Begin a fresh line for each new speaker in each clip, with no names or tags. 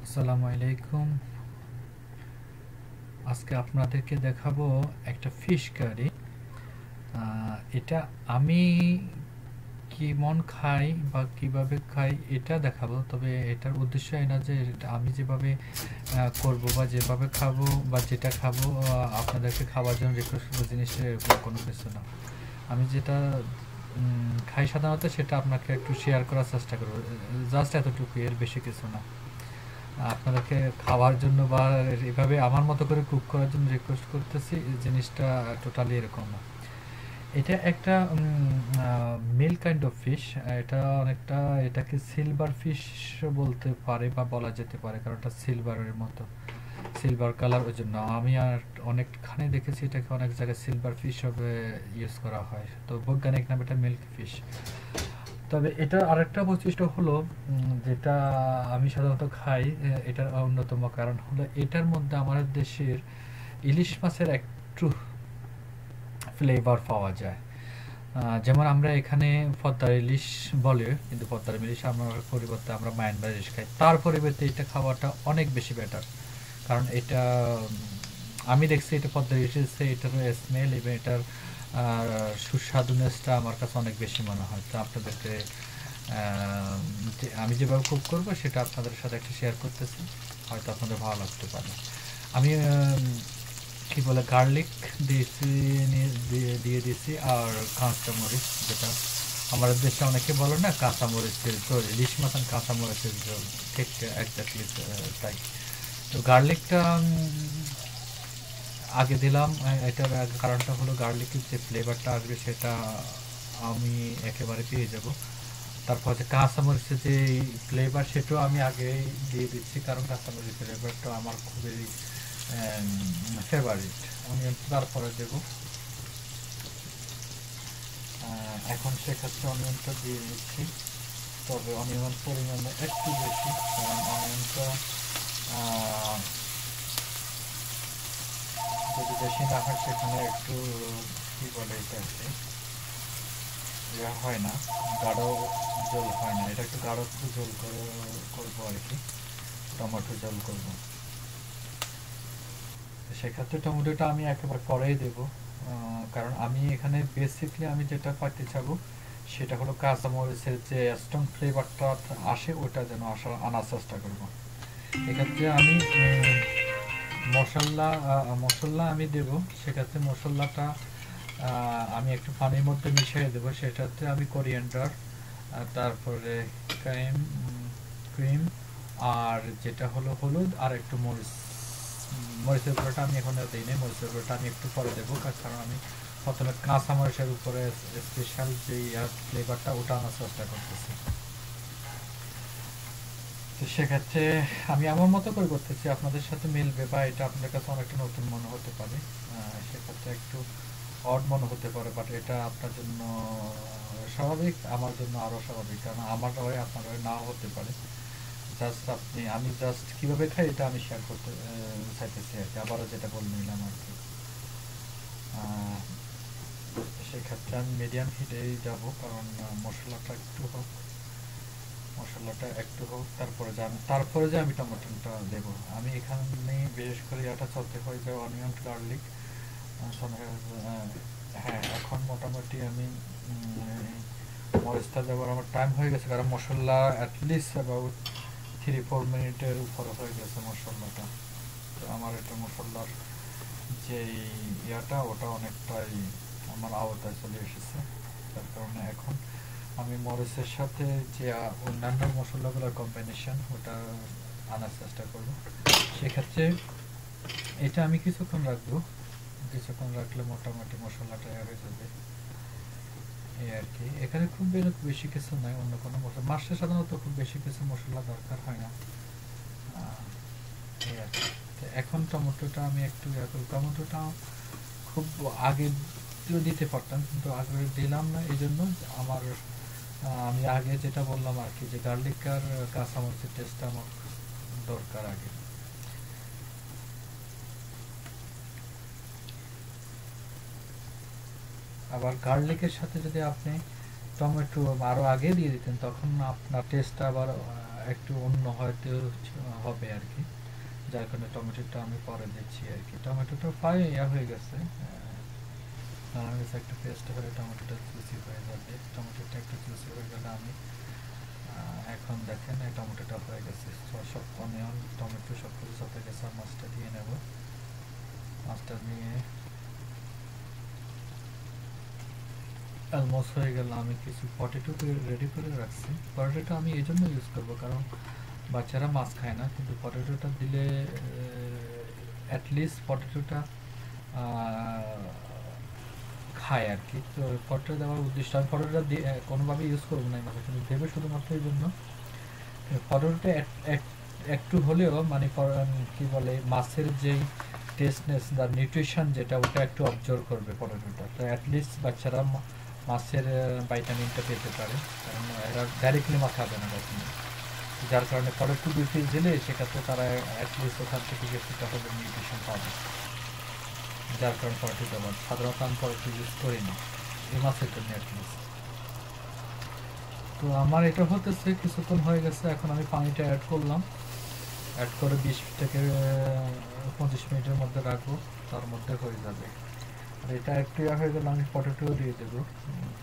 আসসালামু আলাইকুম। আজকে আপনাদেরকে দেখাবো একটা ফিশ কারি। এটা আমি কেমন খাই বা কিভাবে খাই এটা দেখাবো, তবে এটার উদ্দেশ্য এই না যে আমি যেভাবে করব বা যেভাবে খাবো বা যেটা খাবো আপনাদেরকে খাওয়ার জন্য রিকোয়েস্ট করবো, জিনিসটা এরকম কোনো কিছু না। আমি যেটা খাই সাধারণত সেটা আপনাকে একটু শেয়ার করার চেষ্টা করবো, জাস্ট এতটুকু, এর বেশি কিছু না। আপনাদেরকে খাওয়ার জন্য বা এভাবে আমার মতো করে কুক করার জন্য রিকোয়েস্ট করতেছি, এই জিনিসটা টোটালি এরকম না। এটা একটা মিল কাইন্ড অফ ফিশ। এটা অনেকটা, এটাকে সিলভার ফিশ বলতে পারে বা বলা যেতে পারে, কারণ এটা সিলভারের মতো, সিলভার কালার। ওই জন্য আমি আর অনেকখানে দেখেছি এটাকে অনেক জায়গায় সিলভার ফিশ হবে ইউজ করা হয়, তো বৈজ্ঞানিক নাম এটা মিল্ক ফিশ। তবে এটার আরেকটা বৈশিষ্ট্য হলো যেটা আমি সাধারণত খাই, এটার অন্যতম কারণ হলো এটার মধ্যে আমাদের দেশের ইলিশ মাছের একটু ফ্লেভার পাওয়া যায়। যেমন আমরা এখানে পদ্মার ইলিশ বলে, কিন্তু পদ্মার ইলিশ আমরা পরিবর্তে আমরা মায়ানমার ইলিশ খাই, তার পরিবর্তে এটা খাওয়াটা অনেক বেশি বেটার। কারণ এটা আমি দেখছি এটা পদ্মার ইলিশে এটার স্মেল এবং এটার সুস্বাদুনেসটা আমার কাছে অনেক বেশি মনে হয়। তো আপনাদেরকে আমি যেভাবে কুক করবো সেটা আপনাদের সাথে একটা শেয়ার করতেছি, হয়তো আপনাদের ভালো লাগতে পারে। আমি কি বলে গার্লিক দিয়েছি, দিয়ে দিয়েছি, আর কাঁচা মরিচ, যেটা আমাদের দেশে অনেকে বলে না কাঁচা মরিচের ঝোল, ইলিশ মাখন কাঁচা মরিচের ঝোল, ঠিক একজাক্টলি তাই। তো গার্লিকটা আগে দিলাম। এটার কারণটা হলো গার্লিকের যে ফ্লেভারটা আসবে সেটা আমি একেবারে পেয়ে যাব। তারপর হচ্ছে কাঁচামরিচের যে ফ্লেভার সেটাও আমি আগে দিয়ে দিচ্ছি, কারণ কাঁচামরিচের ফ্লেভারটা আমার খুবই ফেভারিট। আমি তারপরে দেবো। এখন সেক্ষেত্রে অনিয়নটা দিয়ে দিচ্ছি, তবে অনিয়ন পরিমাণে একটু বেশি, কারণ অনিয়নটা যদি বেশি না হয় সেখানে একটু কী বলে এটাকে, ইয়া হয় না, গাঢ় জল হয় না, এটা একটু গাঢ় একটু জল করবো আর কি, টমেটো জল করবো। সেক্ষেত্রে টমেটোটা আমি একেবারে পরেই দেবো, কারণ আমি এখানে বেসিকলি আমি যেটা পাইতে চাবো সেটা হলো কাঁচামরিচের যে স্ট্রং ফ্লেভারটা আসে ওটা যেন আনার চেষ্টা করবো। এক্ষেত্রে আমি মশলা মশলা আমি দেব। সেক্ষেত্রে মশলাটা আমি একটু পানির মধ্যে মিশিয়ে দেবো। সেটাতে আমি কোরিয়ান্ডার, তারপরে ক্রিম ক্রিম আর যেটা হলো হলুদ আর একটু মরিচ, মরিচের গুঁড়োটা আমি এখন দিই নাই, মরিচের গুঁড়োটা আমি একটু পরে দেবো, কারণ আমি প্রথমে কাঁচা মরিচের উপরে স্পেশাল যে ফ্লেভারটা ওটা আনার চেষ্টা করতেছি। তো সেক্ষেত্রে আমি আমার মতো করে করতেছি, আপনাদের সাথে মিলবে বা এটা আপনাদের কাছে অনেকটা নতুন মনে হতে পারে, সেক্ষেত্রে একটু অড মনে হতে পারে, বাট এটা আপনার জন্য স্বাভাবিক, আমার জন্য আরও স্বাভাবিক, কারণ আমার হয় আপনার হয় নাও হতে পারে। জাস্ট আমি জাস্ট কীভাবে খাই এটা আমি শেয়ার করতে চাইতেছি আর কি, আবারও যেটা বলে নিলাম আর কি। সেক্ষেত্রে আমি মিডিয়াম হিটেই যাব, কারণ মশলাটা একটু হোক, তারপরে যে আমি টমেটোটা দেবো। আমি এখানে বিশেষ করে এটা চলতে হয় যে অনিয়ন গার্লিক। হ্যাঁ, এখন মোটামুটি আমি মরিচটা দেওয়ার আমার টাইম হয়ে গেছে, কারণ মশলা অ্যাটলিস্ট অ্যাবাউট 3-4 মিনিটের উপরে হয়ে গেছে মশলাটা। তো আমার এটা মশলার যে ইয়াটা ওটা অনেকটাই আমার আওতায় চলে এসেছে, তার কারণে এখন আমি মরিচের সাথে যে অন্যান্য মশলাগুলোর কম্বিনেশন ওটা আনার চেষ্টা করব। সেক্ষেত্রে এটা আমি কিছুক্ষণ রাখবো, কিছুক্ষণ রাখলে মোটামুটি মশলাটা হয়ে যাবে এই আর কি। এখানে খুব বেশি কিছু নয়, অন্য কোনো মশলা মাছটা সাধারণত খুব বেশি কিছু মশলা দরকার হয় না এই আর কি। এখন টমেটোটা আমি একটু টমেটোটা খুব আগে দিতে পারতাম, কিন্তু আগে দিলাম না, এই জন্য আমার আমি আগে যেটা বললাম আর কি, যে গার্লিক আর কাঁচামরিচের টেস্টটা আমার দরকার আগে। আবার গার্লিকের সাথে যদি আপনি টমেটো আরও আগে দিয়ে দিতেন তখন আপনার টেস্টটা আবার একটু অন্য হয়তো হবে আর কি, যার কারণে টমেটোটা আমি পরে দিচ্ছি আর কি। টমেটোটা প্রায় হয়ে গেছে, আমার কাছে একটা পেস্ট হয়ে টমেটোটা জুসি হয়ে যাবে। টমেটোটা একটু জুসি হয়ে গেলে আমি এখন দেখেন এই টমেটোটা হয়ে গেছে, সব অনিয়ন টমেটো সব কিছু সাথে গেছে। আর মাছটা দিয়ে নেব, মাছটা নিয়ে অলমোস্ট হয়ে গেল। আমি কিছু পটেটো রেডি করে রাখছি। পটেটো আমি এই জন্য ইউজ করবো কারণ বাচ্চারা মাছ খায় না, কিন্তু পটেটোটা দিলে অ্যাটলিস্ট পটেটোটা খায় আর কি। তো পটেটো দেওয়ার উদ্দেশ্য, আমি পটেটোটা দিয়ে কোনোভাবে ইউজ করবো না এই মাছে, কিন্তু দেবে শুধুমাত্র এই জন্য পটেটোটা একটু হলেও মানে কি বলে মাছের যেই টেস্টনেস বা নিউট্রিশন যেটা ওটা একটু অবজার্ভ করবে পটেটোটা। তো অ্যাটলিস্ট বাচ্চারা মাছের ভাইটামিনটা পেতে পারে, কারণ এরা ডাইরেক্টলি মাছ খাবে না কখনো। যার কারণে পটেটো 2 পিস দিলে সেক্ষেত্রে তারা অ্যাটলিস্ট ওখান থেকে কিছুটা হলে নিউট্রিশন পাবে। যার কারণে পটেটো দেওয়ার, সাধারণত আমি পটেটো ইউজ করি না এই মাছের জন্য অ্যাটলিস্ট। তো আমার এটা হতেছে, কিছুক্ষণ হয়ে গেছে, এখন আমি পানিটা অ্যাড করলাম। অ্যাড করে 20 থেকে 25 মিনিটের মধ্যে রাখবো, তার মধ্যে হয়ে যাবে। আর এটা একটু হয়ে গেলে আমি পটেটো দিয়ে দেবো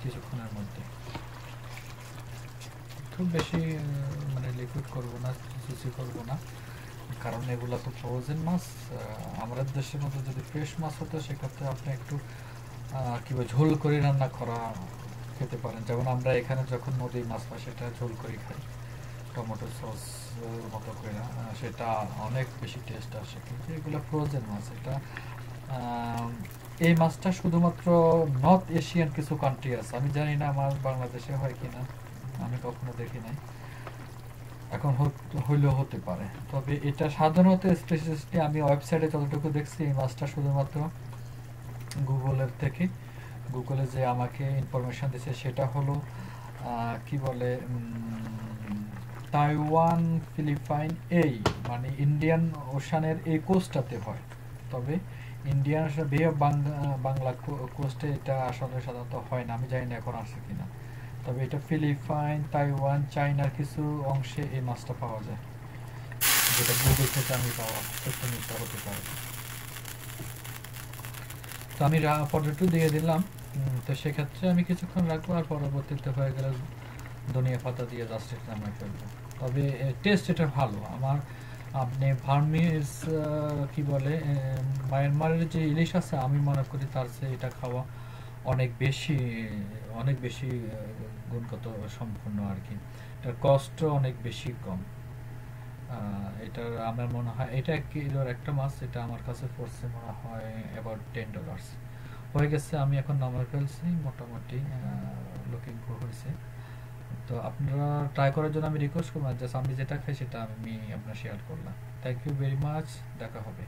কিছুক্ষণের মধ্যে। খুব বেশি মানে লিকুইড করবো না, জুসি করবো না, কারণ এগুলো তো ফ্রোজেন মাছ। আমাদের দেশের মধ্যে যদি ফ্রেশ মাছ হতো সেক্ষেত্রে আপনি একটু কীভাবে ঝোল করে রান্না করা খেতে পারেন। যেমন আমরা এখানে যখন নদীর মাছ পাই সেটা ঝোল করে খাই টমেটো সস মতো করে, সেটা অনেক বেশি টেস্ট আসে। কিন্তু এগুলো ফ্রোজেন মাছ। এটা এই মাছটা শুধুমাত্র নর্থ এশিয়ান কিছু কান্ট্রি আছে, আমি জানি না আমার বাংলাদেশে হয় কিনা, আমি কখনো দেখি নাই, এখন হইলেও হতে পারে। তবে এটা সাধারণত স্পেসিফিকলি আমি ওয়েবসাইটে যতটুকু দেখছি এই মাছটা শুধুমাত্র গুগলের থেকে, গুগলে যে আমাকে ইনফরমেশন দিচ্ছে সেটা হলো কি বলে তাইওয়ান ফিলিপাইন এই মানে ইন্ডিয়ান ওশানের এই কোস্টটাতে হয়। তবে ইন্ডিয়ান বে অফ বাংলা কোস্টে এটা আসলে সাধারণত হয় না, আমি জানি না এখন আসে কিনা। তবে এটা ফিলিপাইন, তাইওয়ান, চায়নার কিছু অংশে এই মাছটা পাওয়া যায়, যেটা গুগল থেকে আমি পাওয়া তথ্য মিথ্যা হতে পারে। তো আমি পটেটো দিয়ে দিলাম। তো সেক্ষেত্রে আমি কিছুক্ষণ রাখবো, আর পরবর্তীতে হয়ে গেলে ধনিয়া পাতা দিয়ে জাস্ট এটা নামাই ফেলবো। তবে টেস্ট এটা ভালো। আমার আপনি ভার্মিস কি বলে মায়ানমারের যে ইলিশ আছে, আমি মনে করি তার চেয়ে এটা খাওয়া অনেক বেশি গুণগত সম্পূর্ণ আর কি। এটার কষ্ট অনেক বেশি কম। এটার আমার মনে হয় এটা 1 কিলোর একটা মাছ, এটা আমার কাছে পড়ছে মনে হয় অ্যাবাউট $10 হয়ে গেছে। আমি এখন নামাই ফেলছি, মোটামুটি লুকিং গুড হয়েছে। তো আপনারা ট্রাই করার জন্য আমি রিকোয়েস্ট করবো, জাস্ট আমি যেটা খাই সেটা আমি আপনার শেয়ার করলাম। থ্যাংক ইউ ভেরি মাচ, দেখা হবে।